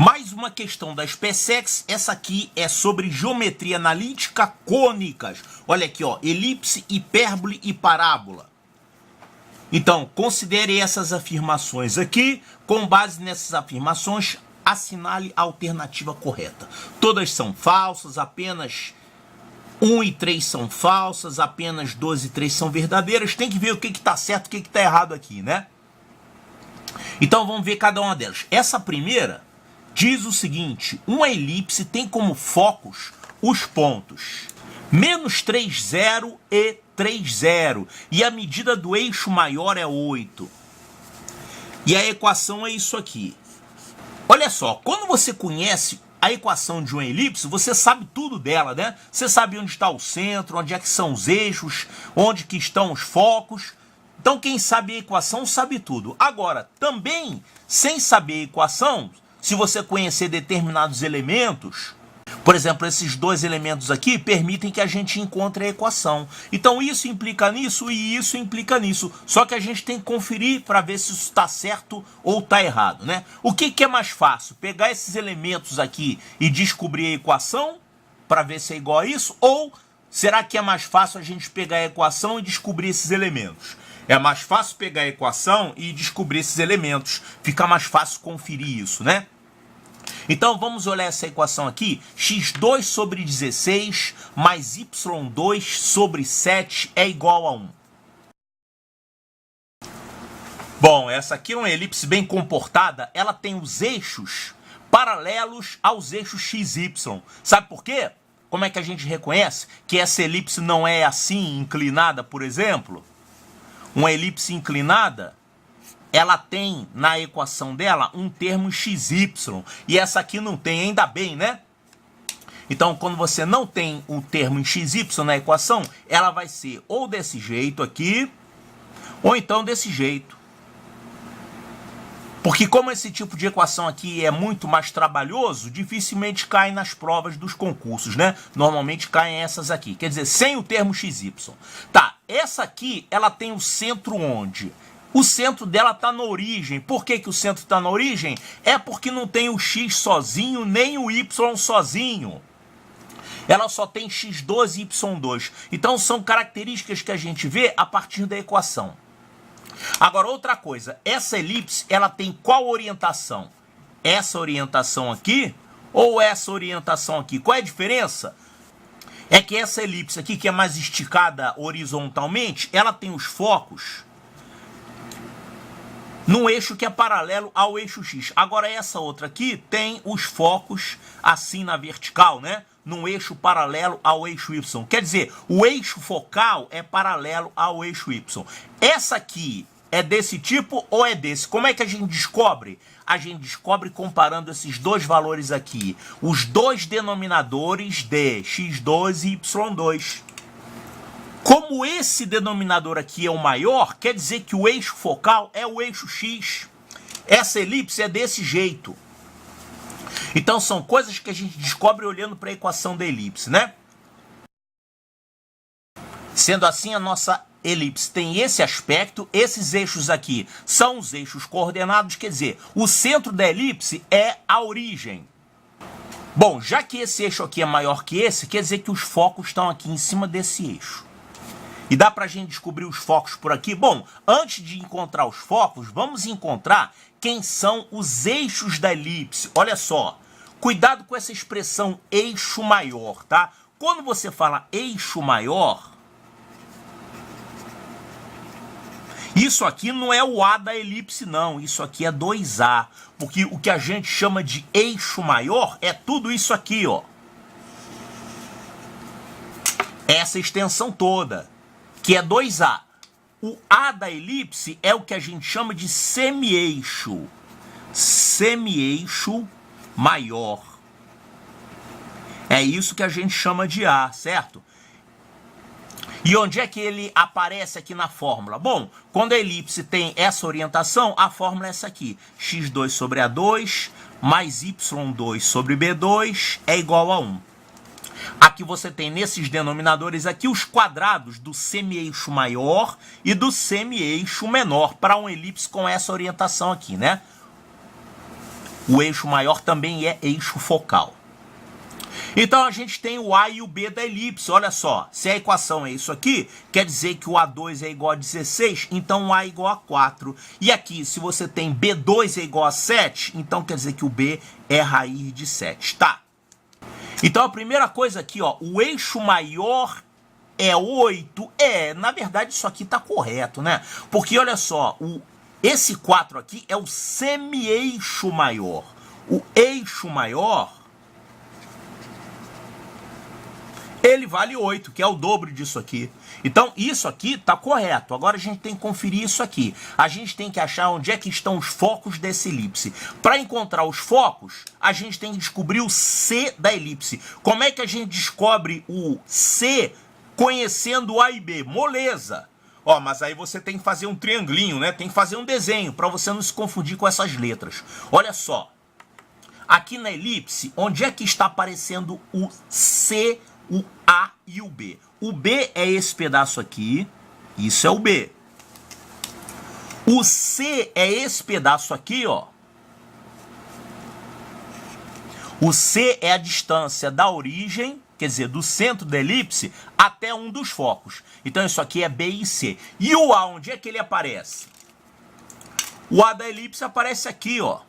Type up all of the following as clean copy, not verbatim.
Mais uma questão da SpaceX, essa aqui é sobre geometria analítica cônicas. Olha aqui, ó, elipse, hipérbole e parábola. Então, considere essas afirmações aqui. Com base nessas afirmações, assinale a alternativa correta. Todas são falsas, apenas 1 e 3 são falsas, apenas 2 e 3 são verdadeiras. Tem que ver o que está certo e o que está errado aqui, né? Então, vamos ver cada uma delas. Essa primeira diz o seguinte: uma elipse tem como focos os pontos menos 3, 0 e 3, 0. E a medida do eixo maior é 8. E a equação é isso aqui. Olha só, quando você conhece a equação de uma elipse, você sabe tudo dela, né? Você sabe onde está o centro, onde é que são os eixos, onde que estão os focos. Então quem sabe a equação sabe tudo. Agora, também, sem saber a equação, se você conhecer determinados elementos, por exemplo, esses dois elementos aqui permitem que a gente encontre a equação. Então isso implica nisso e isso implica nisso. Só que a gente tem que conferir para ver se isso está certo ou está errado, né? O que é mais fácil? Pegar esses elementos aqui e descobrir a equação para ver se é igual a isso? Ou será que é mais fácil a gente pegar a equação e descobrir esses elementos? É mais fácil pegar a equação e descobrir esses elementos. Fica mais fácil conferir isso, né? Então vamos olhar essa equação aqui. x2 sobre 16 mais y2 sobre 7 é igual a 1. Bom, essa aqui é uma elipse bem comportada. Ela tem os eixos paralelos aos eixos x e y. Sabe por quê? Como é que a gente reconhece que essa elipse não é assim, inclinada, por exemplo? Uma elipse inclinada, ela tem na equação dela um termo xy, e essa aqui não tem, ainda bem, né? Então, quando você não tem o termo em xy na equação, ela vai ser ou desse jeito aqui, ou então desse jeito. Porque como esse tipo de equação aqui é muito mais trabalhoso, dificilmente cai nas provas dos concursos, né? Normalmente caem essas aqui, quer dizer, sem o termo xy. Tá, essa aqui, ela tem o centro onde? O centro dela está na origem. Por que o centro está na origem? É porque não tem o x sozinho, nem o y sozinho. Ela só tem x2 e y2. Então são características que a gente vê a partir da equação. Agora, outra coisa. Essa elipse, ela tem qual orientação? Essa orientação aqui ou essa orientação aqui? Qual é a diferença? É que essa elipse aqui, que é mais esticada horizontalmente, ela tem os focos num eixo que é paralelo ao eixo X. Agora essa outra aqui tem os focos assim na vertical, né? Num eixo paralelo ao eixo Y. Quer dizer, o eixo focal é paralelo ao eixo Y. Essa aqui é desse tipo ou é desse? Como é que a gente descobre? A gente descobre comparando esses dois valores aqui. Os dois denominadores de x2 e y2. Como esse denominador aqui é o maior, quer dizer que o eixo focal é o eixo X. Essa elipse é desse jeito. Então são coisas que a gente descobre olhando para a equação da elipse, né? Sendo assim, a nossa elipse tem esse aspecto. Esses eixos aqui são os eixos coordenados, quer dizer, o centro da elipse é a origem. Bom, já que esse eixo aqui é maior que esse, quer dizer que os focos estão aqui em cima desse eixo. E dá pra gente descobrir os focos por aqui? Bom, antes de encontrar os focos, vamos encontrar quem são os eixos da elipse. Olha só, cuidado com essa expressão eixo maior, tá? Quando você fala eixo maior, isso aqui não é o A da elipse, não. Isso aqui é 2A. Porque o que a gente chama de eixo maior é tudo isso aqui, ó. Essa extensão toda, que é 2A. O A da elipse é o que a gente chama de semi-eixo. Semi-eixo maior. É isso que a gente chama de A, certo? E onde é que ele aparece aqui na fórmula? Bom, quando a elipse tem essa orientação, a fórmula é essa aqui. x2 sobre A2 mais y2 sobre B2 é igual a 1. Aqui você tem nesses denominadores aqui os quadrados do semi-eixo maior e do semi-eixo menor para uma elipse com essa orientação aqui, né? O eixo maior também é eixo focal. Então a gente tem o A e o B da elipse. Olha só, se a equação é isso aqui, quer dizer que o A2 é igual a 16, então o A é igual a 4. E aqui, se você tem B2 é igual a 7, então quer dizer que o B é raiz de 7, tá? Então a primeira coisa aqui, ó, o eixo maior é 8. Na verdade isso aqui tá correto, né? Porque olha só, esse 4 aqui é o semi-eixo maior. O eixo maior, ele vale 8, que é o dobro disso aqui. Então, isso aqui está correto. Agora a gente tem que conferir isso aqui. A gente tem que achar onde é que estão os focos dessa elipse. Para encontrar os focos, a gente tem que descobrir o C da elipse. Como é que a gente descobre o C conhecendo o A e B? Moleza. Ó, mas aí você tem que fazer um triangulinho, né? Tem que fazer um desenho para você não se confundir com essas letras. Olha só. Aqui na elipse, onde é que está aparecendo o C, o A e o B? O B é esse pedaço aqui, isso é o B. O C é esse pedaço aqui, ó. O C é a distância da origem, quer dizer, do centro da elipse até um dos focos. Então isso aqui é B e C. E o A, onde é que ele aparece? O A da elipse aparece aqui, ó.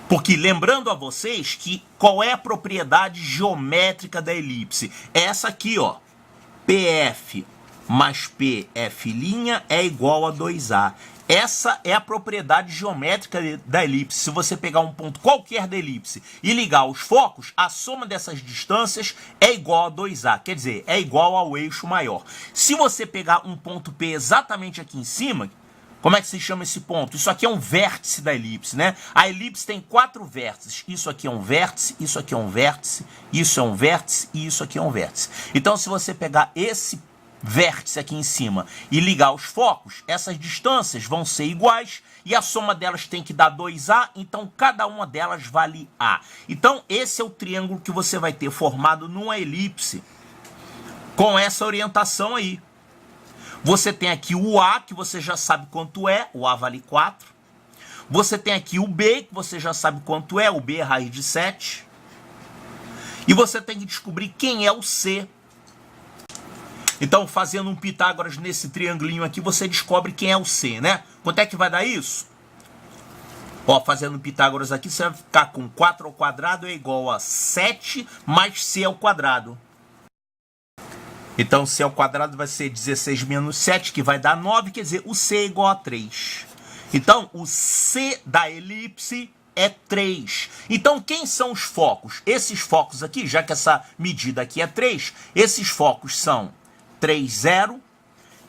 Porque lembrando a vocês que qual é a propriedade geométrica da elipse? É essa aqui, ó. PF mais PF' é igual a 2A. Essa é a propriedade geométrica da elipse. Se você pegar um ponto qualquer da elipse e ligar os focos, a soma dessas distâncias é igual a 2A. Quer dizer, é igual ao eixo maior. Se você pegar um ponto P exatamente aqui em cima, como é que se chama esse ponto? Isso aqui é um vértice da elipse, né? A elipse tem 4 vértices. Isso aqui é um vértice, isso aqui é um vértice, isso é um vértice e isso aqui é um vértice. Então, se você pegar esse vértice aqui em cima e ligar os focos, essas distâncias vão ser iguais e a soma delas tem que dar 2A, então cada uma delas vale A. Então, esse é o triângulo que você vai ter formado numa elipse com essa orientação aí. Você tem aqui o A, que você já sabe quanto é, o A vale 4. Você tem aqui o B, que você já sabe quanto é, o B é raiz de 7. E você tem que descobrir quem é o C. Então, fazendo um Pitágoras nesse triangulinho aqui, você descobre quem é o C, né? Quanto é que vai dar isso? Ó, fazendo um Pitágoras aqui, você vai ficar com 4 ao quadrado é igual a 7 mais C ao quadrado. Então, C ao quadrado vai ser 16 menos 7, que vai dar 9, quer dizer, o C é igual a 3. Então, o C da elipse é 3. Então, quem são os focos? Esses focos aqui, já que essa medida aqui é 3, esses focos são 3, 0,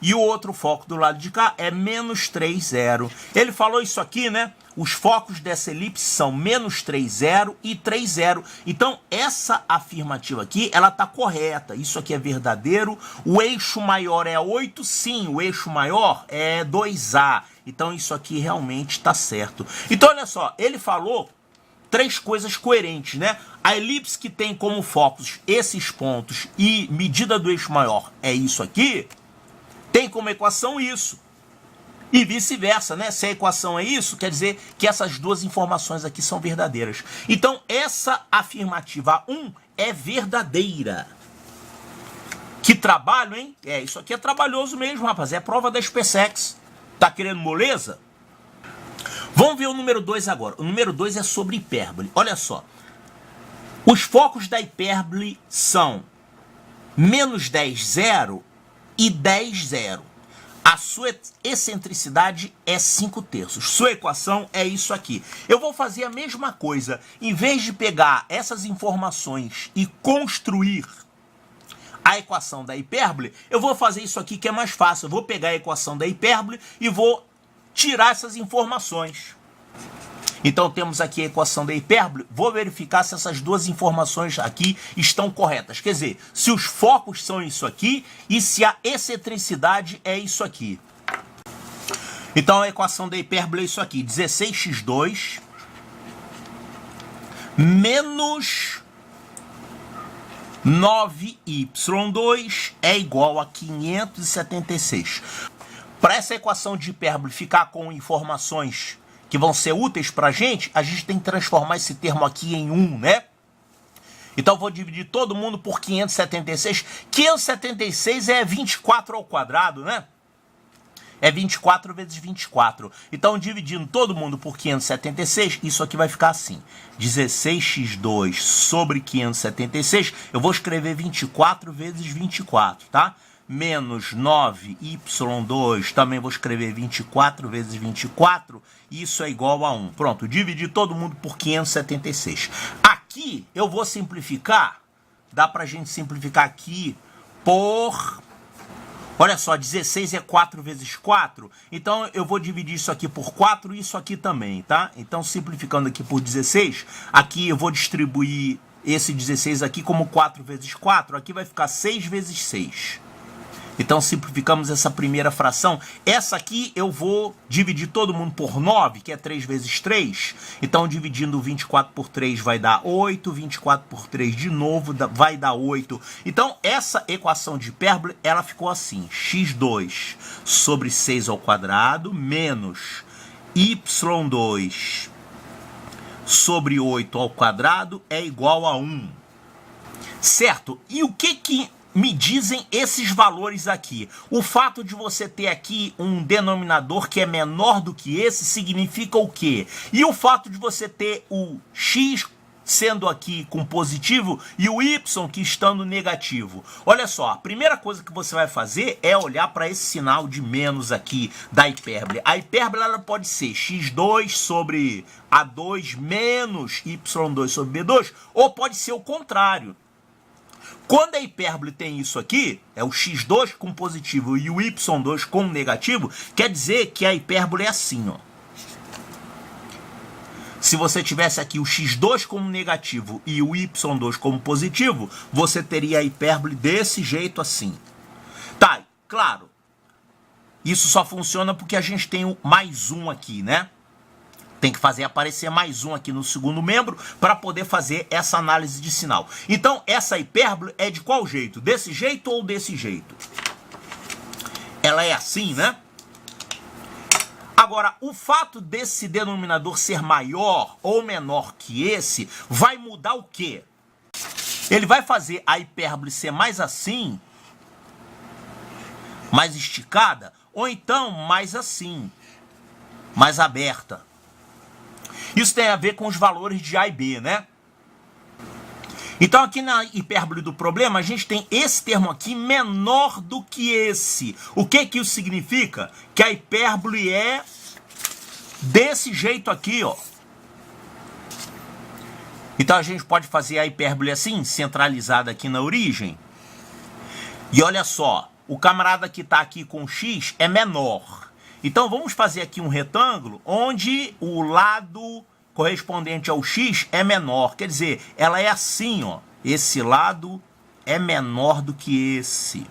e o outro foco do lado de cá é menos 3, 0. Ele falou isso aqui, né? Os focos dessa elipse são menos 3, 0 e 3, 0. Então, essa afirmativa aqui, ela está correta. Isso aqui é verdadeiro. O eixo maior é 8, sim. O eixo maior é 2A. Então, isso aqui realmente está certo. Então, olha só. Ele falou 3 coisas coerentes, né? A elipse que tem como focos esses pontos e medida do eixo maior é isso aqui, tem como equação isso. E vice-versa, né? Se a equação é isso, quer dizer que essas duas informações aqui são verdadeiras. Então, essa afirmativa 1 é verdadeira. Que trabalho, hein? Isso aqui é trabalhoso mesmo, rapaz. É prova da SpaceX. Tá querendo moleza? Vamos ver o número 2 agora. O número 2 é sobre hipérbole. Olha só. Os focos da hipérbole são menos 10, 0 e 10, 0. A sua excentricidade é 5/3. Sua equação é isso aqui. Eu vou fazer a mesma coisa. Em vez de pegar essas informações e construir a equação da hipérbole, eu vou fazer isso aqui que é mais fácil. Eu vou pegar a equação da hipérbole e vou tirar essas informações. Então temos aqui a equação da hipérbole. Vou verificar se essas duas informações aqui estão corretas. Quer dizer, se os focos são isso aqui e se a excentricidade é isso aqui. Então a equação da hipérbole é isso aqui. 16x2 menos 9y2 é igual a 576. Para essa equação de hipérbole ficar com informações que vão ser úteis para a gente tem que transformar esse termo aqui em 1, né? Então, eu vou dividir todo mundo por 576. 576 é 24 ao quadrado, né? É 24 vezes 24. Então, dividindo todo mundo por 576, isso aqui vai ficar assim. 16x2 sobre 576, eu vou escrever 24 vezes 24, tá? Menos 9y2, também vou escrever 24 vezes 24, isso é igual a 1. Pronto, dividi todo mundo por 576. Aqui, eu vou simplificar, dá pra gente simplificar aqui por... Olha só, 16 é 4 vezes 4, então eu vou dividir isso aqui por 4 e isso aqui também, tá? Então, simplificando aqui por 16, aqui eu vou distribuir esse 16 aqui como 4 vezes 4, aqui vai ficar 6 vezes 6. Então, simplificamos essa primeira fração. Essa aqui eu vou dividir todo mundo por 9, que é 3 vezes 3. Então, dividindo 24 por 3 vai dar 8. 24 por 3 de novo vai dar 8. Então, essa equação de hipérbole, ela ficou assim. x2 sobre 6 ao quadrado menos y2 sobre 8 ao quadrado é igual a 1. Certo? E o que me dizem esses valores aqui? O fato de você ter aqui um denominador que é menor do que esse significa o quê? E o fato de você ter o x sendo aqui com positivo e o y que estando negativo. Olha só, a primeira coisa que você vai fazer é olhar para esse sinal de menos aqui da hipérbole. A hipérbole ela pode ser x2 sobre a2 menos y2 sobre b2, ou pode ser o contrário. Quando a hipérbole tem isso aqui, é o x2 com positivo e o y2 com negativo, quer dizer que a hipérbole é assim, ó. Se você tivesse aqui o x2 como negativo e o y2 como positivo, você teria a hipérbole desse jeito assim. Tá, claro, isso só funciona porque a gente tem o mais um aqui, né? Tem que fazer aparecer mais um aqui no segundo membro para poder fazer essa análise de sinal. Então, essa hipérbole é de qual jeito? Desse jeito ou desse jeito? Ela é assim, né? Agora, o fato desse denominador ser maior ou menor que esse vai mudar o quê? Ele vai fazer a hipérbole ser mais assim, mais esticada, ou então mais assim, mais aberta. Isso tem a ver com os valores de A e B, né? Então, aqui na hipérbole do problema, a gente tem esse termo aqui menor do que esse. O que que isso significa? Que a hipérbole é desse jeito aqui, ó. Então, a gente pode fazer a hipérbole assim, centralizada aqui na origem. E olha só, o camarada que está aqui com x é menor. Então, vamos fazer aqui um retângulo onde o lado correspondente ao x é menor. Quer dizer, ela é assim, ó. Esse lado é menor do que esse.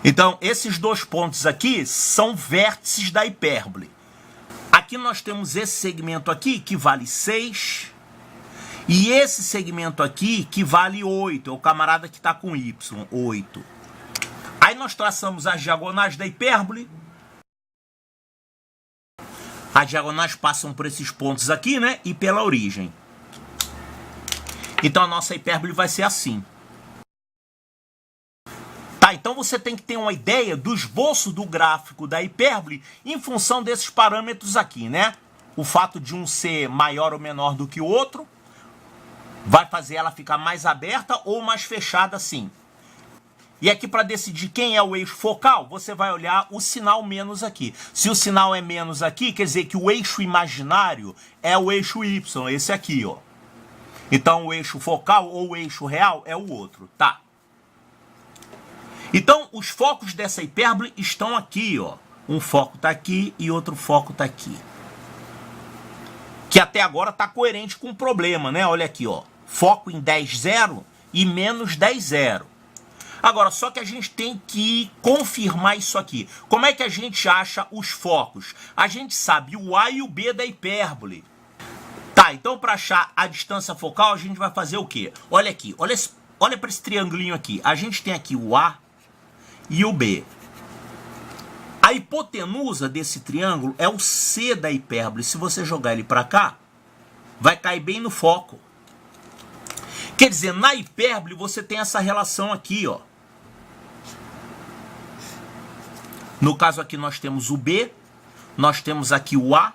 Então, esses dois pontos aqui são vértices da hipérbole. Aqui nós temos esse segmento aqui que vale 6. E esse segmento aqui que vale 8. É o camarada que está com y, 8. Aí nós traçamos as diagonais da hipérbole. As diagonais passam por esses pontos aqui, né? E pela origem. Então a nossa hipérbole vai ser assim. Tá, então você tem que ter uma ideia do esboço do gráfico da hipérbole em função desses parâmetros aqui, né? O fato de um ser maior ou menor do que o outro vai fazer ela ficar mais aberta ou mais fechada assim. E aqui para decidir quem é o eixo focal, você vai olhar o sinal menos aqui. Se o sinal é menos aqui, quer dizer que o eixo imaginário é o eixo Y, esse aqui, ó. Então o eixo focal ou o eixo real é o outro, tá? Então os focos dessa hipérbole estão aqui, ó. Um foco tá aqui e outro foco tá aqui. Que até agora tá coerente com o problema, né? Olha aqui, ó. Foco em 10, 0 e menos 10, 0. Agora, só que a gente tem que confirmar isso aqui. Como é que a gente acha os focos? A gente sabe o A e o B da hipérbole. Tá, então para achar a distância focal, a gente vai fazer o quê? Olha aqui, olha para esse triangulinho aqui. A gente tem aqui o A e o B. A A hipotenusa desse triângulo é o C da hipérbole. Se você jogar ele para cá, vai cair bem no foco. Quer dizer, na hipérbole você tem essa relação aqui, ó. No caso aqui nós temos o B, nós temos aqui o A,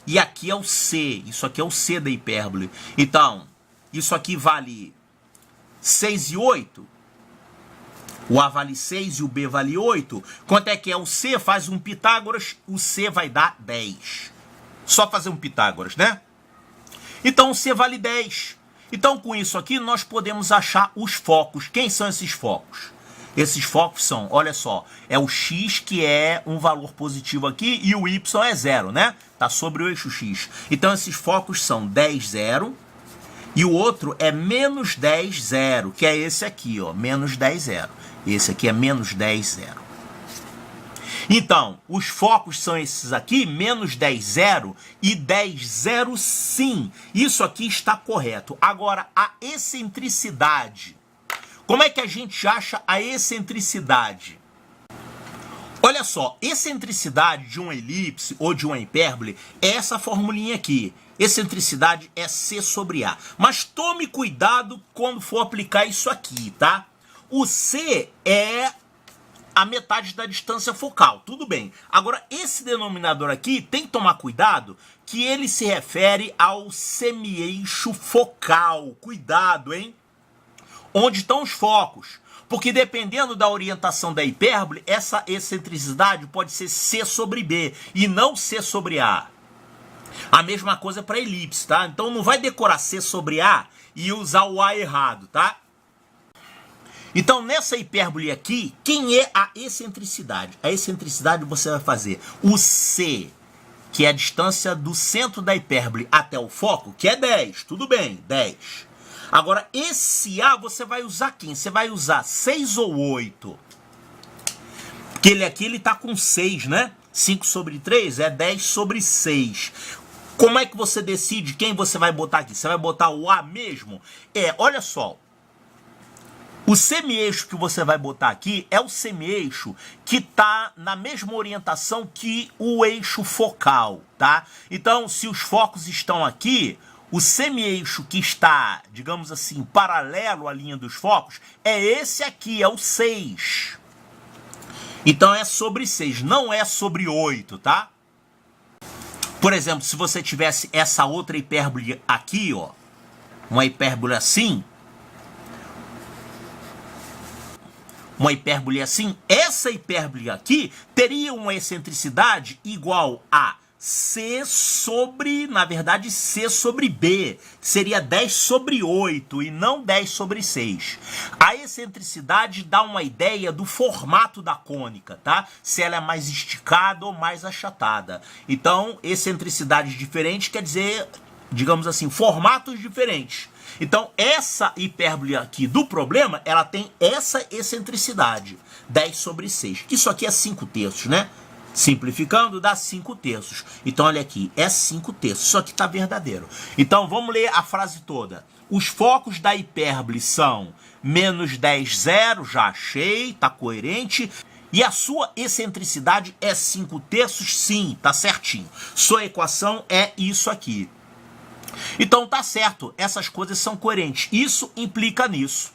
e aqui é o C. Isso aqui é o C da hipérbole. Então, isso aqui vale 6 e 8. O A vale 6 e o B vale 8. Quanto é que é o C? Faz um Pitágoras, o C vai dar 10. Só fazer um Pitágoras, né? Então o C vale 10. Então com isso aqui nós podemos achar os focos. Quem são esses focos? Esses focos são, olha só, é o X que é um valor positivo aqui e o Y é 0, né? Tá sobre o eixo X. Então esses focos são 10, 0 e o outro é menos 10, 0, que é esse aqui, ó, menos 10, 0. Esse aqui é menos 10, 0. Então, os focos são esses aqui, menos 10, 0 e 10, 0 sim. Isso aqui está correto. Agora, a excentricidade. Como é que a gente acha a excentricidade? Olha só, excentricidade de uma elipse ou de uma hipérbole é essa formulinha aqui. Excentricidade é C sobre A. Mas tome cuidado quando for aplicar isso aqui, tá? O C é a metade da distância focal, tudo bem. Agora, esse denominador aqui, tem que tomar cuidado, que ele se refere ao semi-eixo focal. Cuidado, hein? Onde estão os focos? Porque dependendo da orientação da hipérbole, essa excentricidade pode ser C sobre B e não C sobre A. A mesma coisa para elipse, tá? Então não vai decorar C sobre A e usar o A errado, tá? Então, nessa hipérbole aqui, quem é a excentricidade? A excentricidade você vai fazer o C, que é a distância do centro da hipérbole até o foco, que é 10. Tudo bem, 10. Agora, esse A você vai usar quem? Você vai usar 6 ou 8? Porque ele aqui ele tá com 6, né? 5 sobre 3 é 10 sobre 6. Como é que você decide quem você vai botar aqui? Você vai botar o A mesmo? Olha só. O semi-eixo que você vai botar aqui é o semi-eixo que está na mesma orientação que o eixo focal, tá? Então, se os focos estão aqui, o semi-eixo que está, digamos assim, paralelo à linha dos focos, é esse aqui, é o 6. Então, é sobre 6, não é sobre 8, tá? Por exemplo, se você tivesse essa outra hipérbole aqui, ó, uma hipérbole assim, essa hipérbole aqui teria uma excentricidade igual a C sobre, na verdade, C sobre B, que seria 10 sobre 8 e não 10 sobre 6. A excentricidade dá uma ideia do formato da cônica, tá? Se ela é mais esticada ou mais achatada. Então, excentricidades diferentes quer dizer, digamos assim, formatos diferentes. Então, essa hipérbole aqui do problema, ela tem essa excentricidade, 10 sobre 6. Isso aqui é 5 terços, né? Simplificando, dá 5 terços. Então, olha aqui, é 5 terços. Isso aqui está verdadeiro. Então, vamos ler a frase toda. Os focos da hipérbole são menos 10, 0, já achei, está coerente. E a sua excentricidade é 5 terços, sim, tá certinho. Sua equação é isso aqui. Então tá certo, essas coisas são coerentes. Isso implica nisso.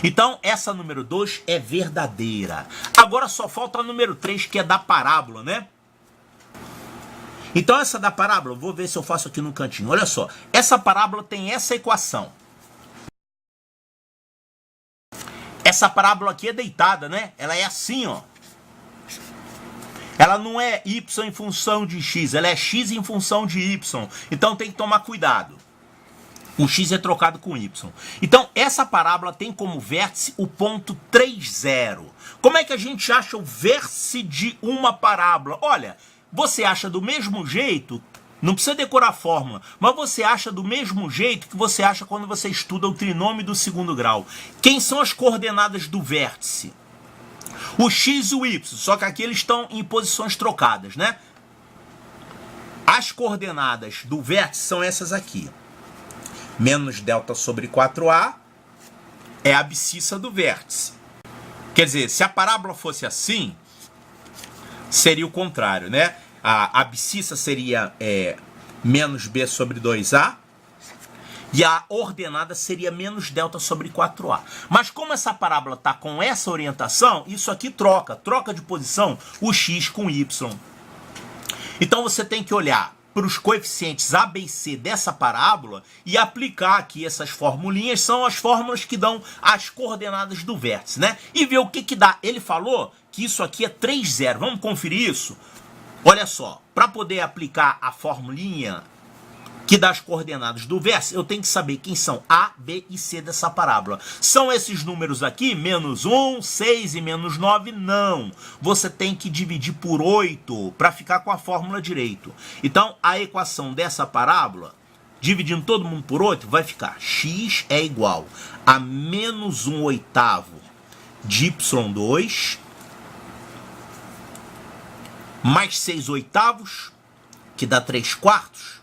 Então essa número 2 é verdadeira. Agora só falta a número 3, que é da parábola, né? Então essa da parábola, vou ver se eu faço aqui no cantinho. Olha só, essa parábola tem essa equação. Essa parábola aqui é deitada, né? Ela é assim, ó. Ela não é y em função de x, ela é x em função de y. Então tem que tomar cuidado. O x é trocado com y. Então essa parábola tem como vértice o ponto 30. Como é que a gente acha o vértice de uma parábola? Olha, você acha do mesmo jeito, não precisa decorar a fórmula, mas você acha do mesmo jeito que você acha quando você estuda o trinômio do segundo grau. Quem são as coordenadas do vértice? O x e o y, só que aqui eles estão em posições trocadas, né? As coordenadas do vértice são essas aqui. Menos delta sobre 4a é a abscissa do vértice. Quer dizer, se a parábola fosse assim, seria o contrário, né? A abscissa seria menos b sobre 2a, e a ordenada seria menos delta sobre 4a. Mas como essa parábola está com essa orientação, isso aqui troca de posição o x com o y. Então você tem que olhar para os coeficientes a, b e c dessa parábola e aplicar aqui essas formulinhas, são as fórmulas que dão as coordenadas do vértice, né? E ver o que dá. Ele falou que isso aqui é 3, 0. Vamos conferir isso? Olha só, para poder aplicar a formulinha que dá as coordenadas do vértice, eu tenho que saber quem são A, B e C dessa parábola. São esses números aqui, menos 1, 6 e menos 9? Não. Você tem que dividir por 8 para ficar com a fórmula direito. Então, a equação dessa parábola, dividindo todo mundo por 8, vai ficar x é igual a menos 1 oitavo de y2 mais 6 oitavos, que dá 3 quartos,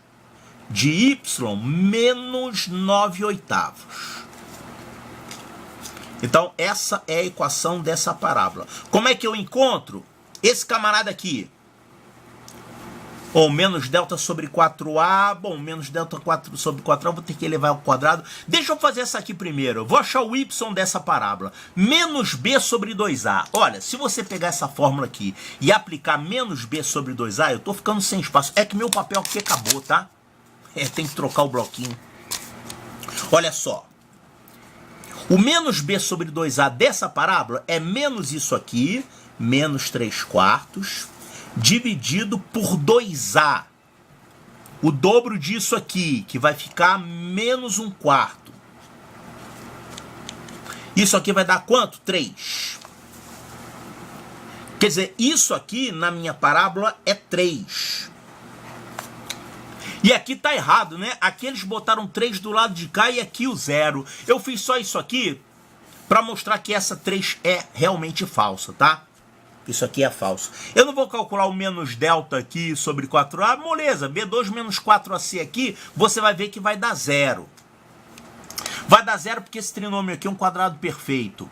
de y menos 9 oitavos. Então, essa é a equação dessa parábola. Como é que eu encontro esse camarada aqui? Ou menos delta sobre 4a. Bom, menos delta sobre 4a, vou ter que elevar ao quadrado. Deixa eu fazer essa aqui primeiro. Eu vou achar o y dessa parábola. Menos b sobre 2a. Olha, se você pegar essa fórmula aqui e aplicar menos b sobre 2a, eu tô ficando sem espaço. É que meu papel aqui acabou, tá? Tem que trocar o bloquinho. Olha só. O menos b sobre 2a dessa parábola é menos isso aqui, menos 3 quartos, dividido por 2a. O dobro disso aqui, que vai ficar menos 1 quarto. Isso aqui vai dar quanto? 3. Quer dizer, isso aqui na minha parábola é 3. E aqui tá errado, né? Aqui eles botaram 3 do lado de cá e aqui o 0. Eu fiz só isso aqui para mostrar que essa 3 é realmente falsa, tá? Isso aqui é falso. Eu não vou calcular o menos delta aqui sobre 4a. Moleza, B2 menos 4ac aqui, você vai ver que vai dar 0. Vai dar 0 porque esse trinômio aqui é um quadrado perfeito.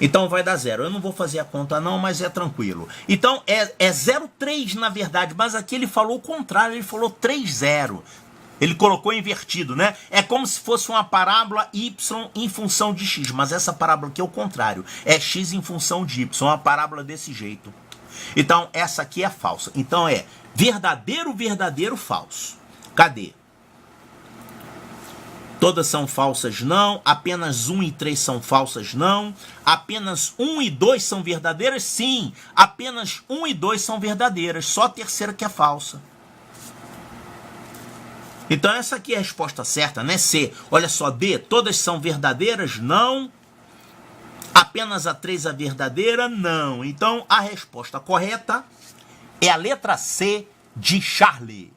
Então vai dar 0. Eu não vou fazer a conta não, mas é tranquilo. Então é 0,3 na verdade, mas aqui ele falou o contrário, ele falou 3,0. Ele colocou invertido, né? É como se fosse uma parábola y em função de x, mas essa parábola aqui é o contrário. É x em função de y, uma parábola desse jeito. Então essa aqui é falsa. Então é verdadeiro, verdadeiro, falso. Cadê? Todas são falsas, não. Apenas 1 e 3 são falsas, não. Apenas 1 e 2 são verdadeiras, sim. Apenas 1 e 2 são verdadeiras. Só a terceira que é falsa. Então essa aqui é a resposta certa, né? C. Olha só, D. Todas são verdadeiras, não. Apenas a 3 é verdadeira, não. Então a resposta correta é a letra C de Charlie.